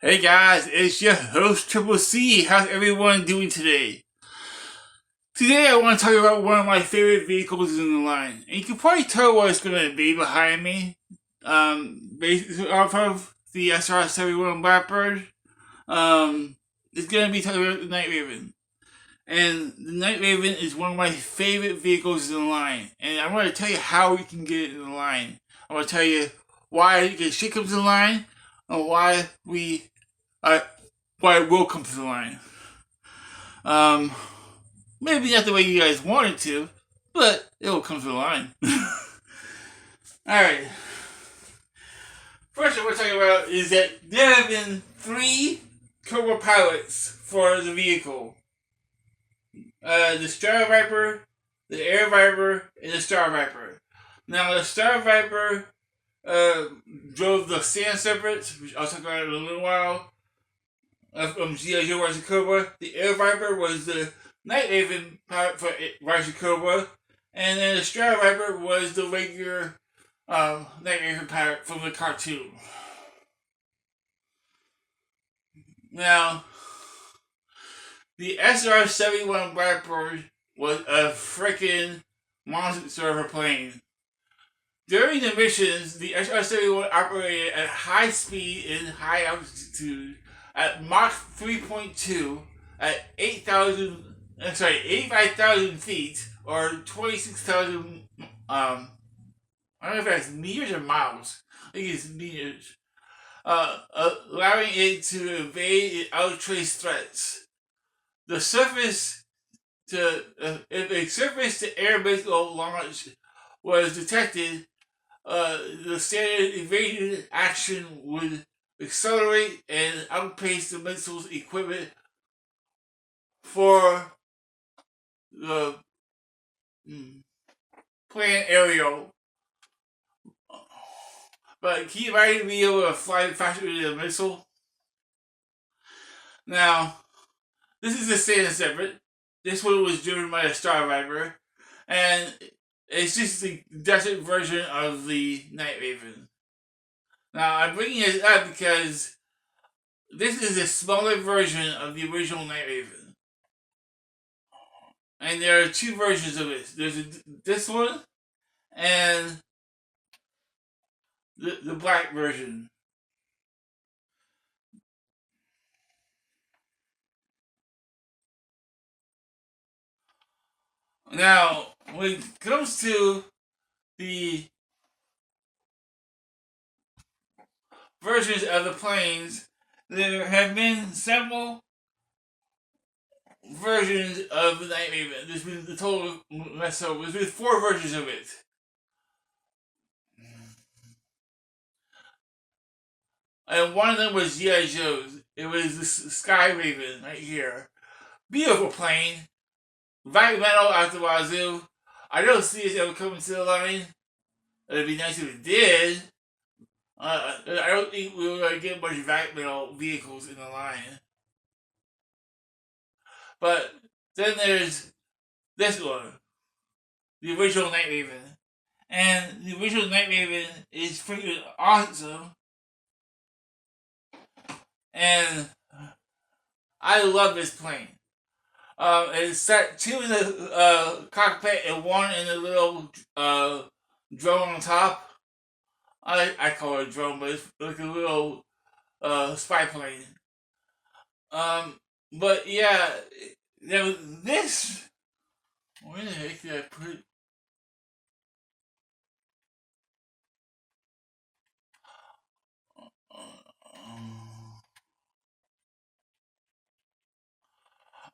Hey guys, it's your host Triple C. How's everyone doing today? Today I want to talk about one of my favorite vehicles in the line. And you can probably tell what it's going to be behind me. Based off of the SR-71 Blackbird. It's going to be talking about the Night Raven. And the Night Raven is one of my favorite vehicles in the line. And I want to tell you how you can get it in the line. I want to tell you why you can shake up the line and uh, why it will come to the line. Um, Maybe not the way you guys want it to, but it will come to the line. Alright. First, what we're talking about is that there have been three Cobra pilots for the vehicle. The Star Viper, the Air Viper, and the Star Viper. Now, the Star Viper drove the Sand Serpent, which I'll talk about in a little while, from G.I. Joe Rise of Cobra. The Air Viper was the Night Raven pilot for Rise of Cobra, and then the Star Viper was the regular Night Raven pilot from the cartoon. Now, the SR-71 Blackbird was a freaking monster of a plane. During the missions, the SR-71 operated at high speed and high altitude at Mach 3.2 at 85,000 feet or 26,000. I don't know if that's meters or miles. I think it's meters. Allowing it to evade and outtrace threats. The surface to if a surface to air missile launch was detected, the standard evasion action would accelerate and outpace the missile's equipment for the planned aerial. But keep right to be able to fly faster than a missile. Now, this is the Sand Serpent. This one was driven by a Star Viper, and it's just the desert version of the Night Raven. Now, I'm bringing it up because this is a smaller version of the original Night Raven. And there are two versions of it. There's this one and the black version. Now, when it comes to the versions of the planes, there have been several versions of the Night Raven. There's been the total mess up. There's been four versions of it. And one of them was G.I. Joe's. It was the Sky Raven right here. Beautiful plane. Black metal out the wazoo. I don't see it ever coming to the line. It'd be nice if it did. I don't think we were going to get much black metal vehicles in the line. But then there's this one. The original Night Raven. And the original Night Raven is freaking awesome. And I love this plane. It's set two in the cockpit and one in the little drone on top. I call it a drone, but it's like a little spy plane. But yeah, there this. Where the heck did I put it?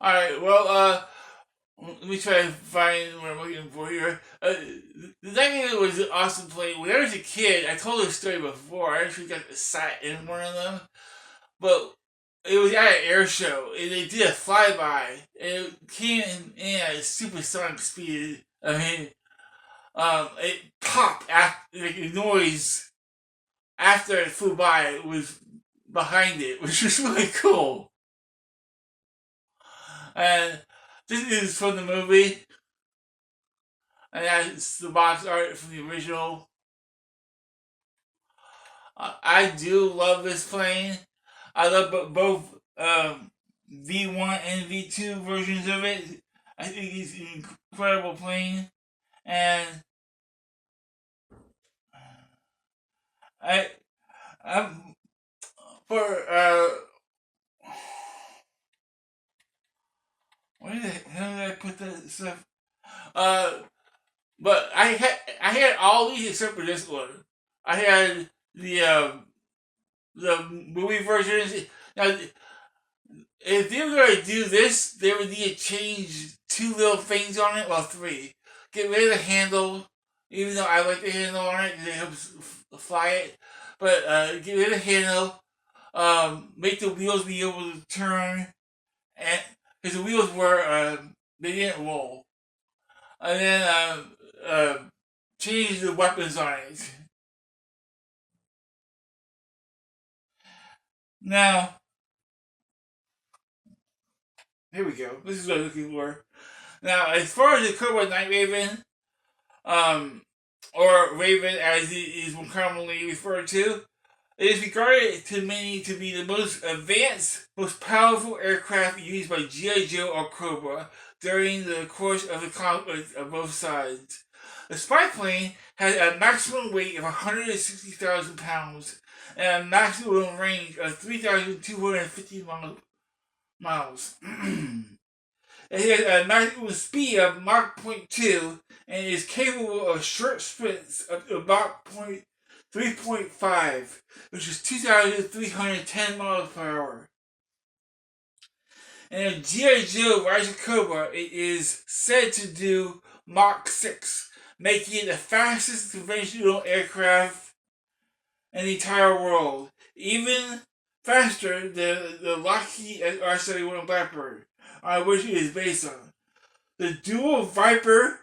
Alright, well, let me try to find what I'm looking for here. The Nightingale was an awesome plane. When I was a kid, I told this story before. I actually got sat in one of them. But it was at an air show, and they did a flyby, and it came in at a supersonic speed. I mean, it popped after, like, a noise after it flew by. It was behind it, which was really cool. And this is from the movie, and that's the box art from the original. I do love this plane. I love both V1 and V2 versions of it. I think it's an incredible plane, and I I'm for where the hell did I put that stuff? Uh, but I had all these except for this one. I had the movie versions. Now, if they were going to do this, they would need to change two little things on it. Well, three. Get rid of the handle, even though I like the handle on it because it helps fly it. But get rid of the handle. Make the wheels be able to turn, and because the wheels were they didn't roll. And then change the weapons on it. Now, here we go. This is what I'm looking for. Now, as far as the Cobra Night Raven, um, or Raven as it is more commonly referred to, it is regarded to many to be the most advanced, most powerful aircraft used by G.I. Joe or Cobra during the course of the conflict of both sides. The spy plane has a maximum weight of 160,000 pounds and a maximum range of 3,250 miles. It has a maximum speed of Mach 0.2 and is capable of short sprints up to Mach 3.5, which is 2,310 miles per hour. And in G.I. Joe Rise of Cobra, it is said to do Mach 6, making it the fastest conventional aircraft in the entire world, even faster than the Lockheed R-71 Blackbird, on which it is based on. The dual Viper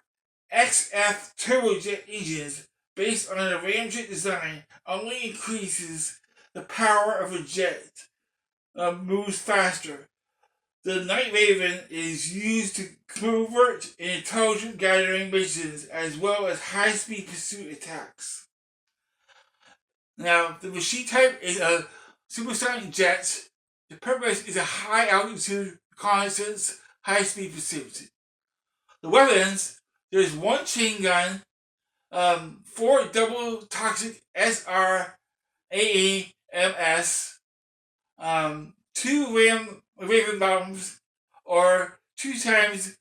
XF turbojet engines, based on the ramjet design, only increases the power of a jet, moves faster. The Night Raven is used to covert and intelligence gathering missions as well as high-speed pursuit attacks. Now, the machine type is a supersonic jet. The purpose is a high-altitude reconnaissance, high-speed pursuit. The weapons, there's one chain gun, 4 double toxic SR-AEMS, 2 Raven bombs, or 2 times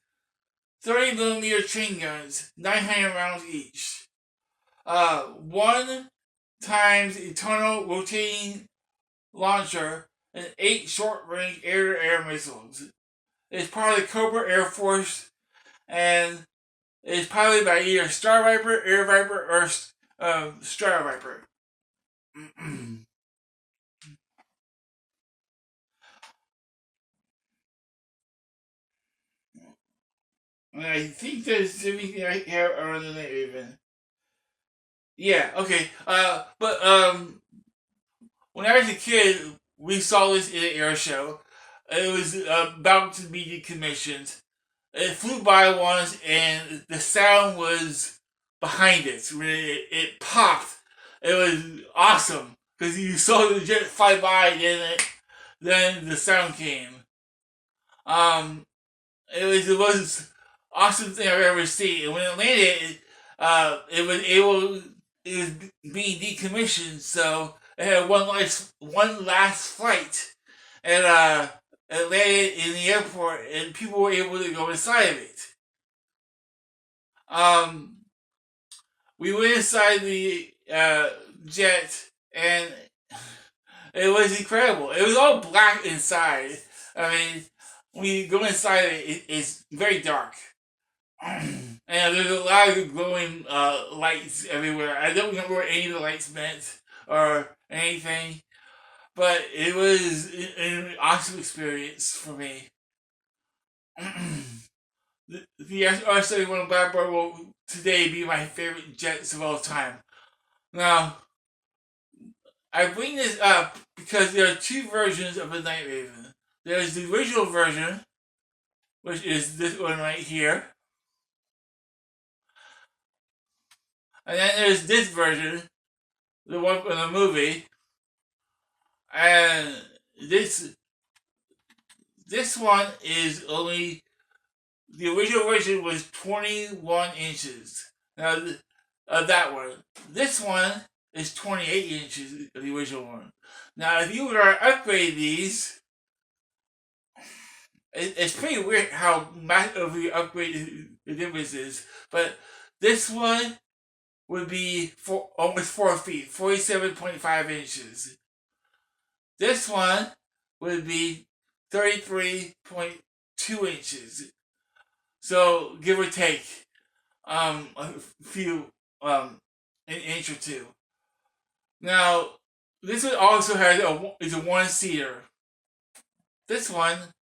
30mm chain guns, 900 rounds each. 1 times internal rotating launcher, and 8 short-range air-to-air missiles. It's part of the Cobra Air Force, and it's piloted by either Star Viper, Air Viper, or Star Viper. And I think that's everything I have on the Night Raven. Yeah, okay. But when I was a kid, we saw this in an air show. It was about to be decommissioned. It flew by once, and the sound was behind it. When it popped, it was awesome because you saw the jet fly by, and then the sound came. Um, it was awesome thing I've ever seen. And when it landed, it was being decommissioned, so it had one last flight, and it landed in the airport, and people were able to go inside of it. Um, we went inside the jet, and it was incredible. It was all black inside. I mean, when you go inside it's very dark. And there's a lot of glowing lights everywhere. I don't remember what any of the lights meant or anything, but it was an awesome experience for me. The R-71 Blackbird will today be my favorite jets of all time. Now, I bring this up because there are 2 versions of the Night Raven. There's the original version, which is this one right here. And then there's this version, the one from the movie. And this one is only, the original version was 21 inches. Now, that one. This one is 28 inches, the original one. Now, if you were to upgrade these, it's pretty weird how massively upgraded the difference is. But this one would be almost 4 feet, 47.5 inches. This one would be 33.2 inches. So give or take a few an inch or two. Now this one also is a one-seater. This one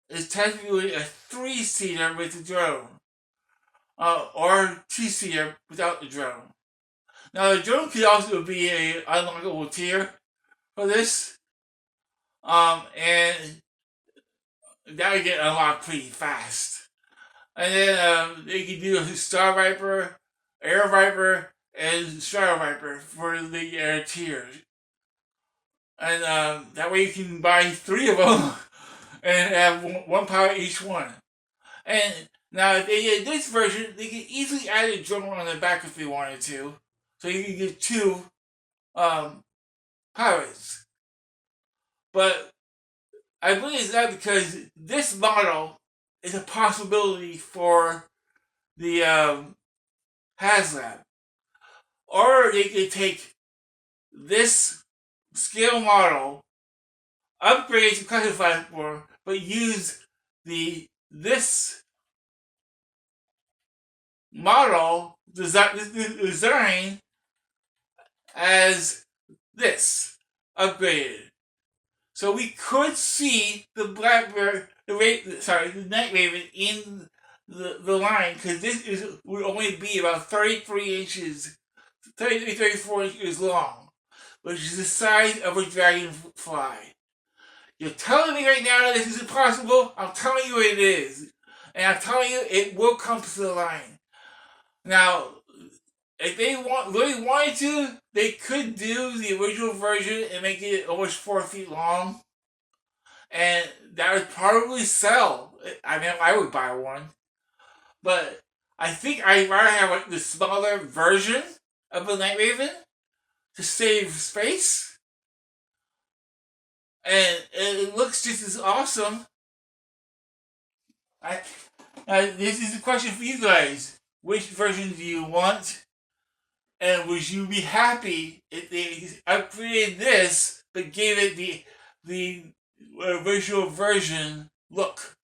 is technically a 3-seater with the drone, or 2-seater without the drone. Now the drone could also be a unlockable tier for this, and that would get unlocked pretty fast. And then they can do a Star Viper, Air Viper, and Shadow Viper for the air tiers. And that way you can buy 3 of them and have one power each one. And now if they did this version, they can easily add a drone on the back if they wanted to. So you can get 2 pilots. But I believe it's that because this model is a possibility for the Haslab. Or they could take this scale model, upgrade to custom for, but use this model design as this upgraded. So we could see the Blackbird, the Night Raven in the line, because this would only be about 33 inches, 34 inches long, which is the size of a dragonfly. You're telling me right now that this is impossible? I'm telling you it is. And I'm telling you it will come to the line. Now, if they really wanted to, they could do the original version and make it almost 4 feet long. And that would probably sell. I mean, I would buy one. But I think I'd rather have the smaller version of the Night Raven to save space. And it looks just as awesome. This is the question for you guys. Which version do you want? And would you be happy if they upgraded this but gave it the original version look?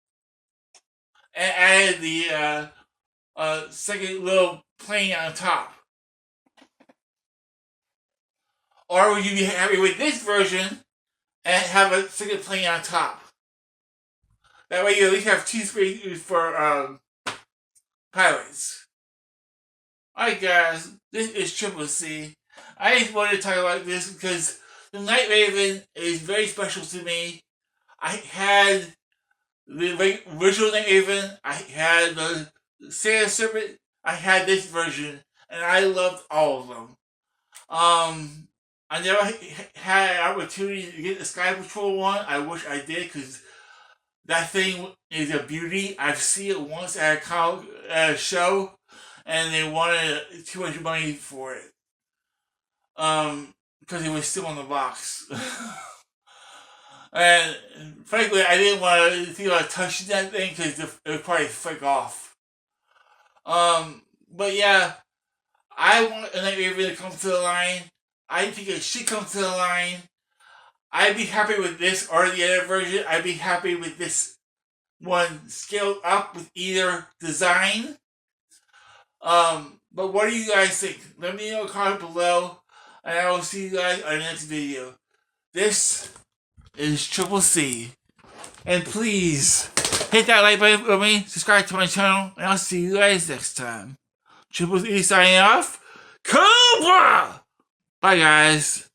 And added the second little plane on top? Or would you be happy with this version and have a second plane on top? That way you at least have 2 spaces for pilots. Alright guys, this is Triple C. I just wanted to talk about this because the Night Raven is very special to me. I had the original Night Raven, I had the Sand Serpent, I had this version, and I loved all of them. I never had an opportunity to get the Sky Patrol one. I wish I did, because that thing is a beauty. I've seen it once at a show, and they wanted too much money for it. Because it was still in the box. And frankly, I didn't want to feel like touching that thing because it would probably flick off. But yeah, I want a Night Raven to come to the line. I think it should come to the line. I'd be happy with this or the other version. I'd be happy with this one scaled up with either design. But what do you guys think? Let me know in the comment below, and I will see you guys on the next video. This is Triple C, and please hit that like button for me, subscribe to my channel, and I'll see you guys next time. Triple C signing off. Cobra! Bye guys.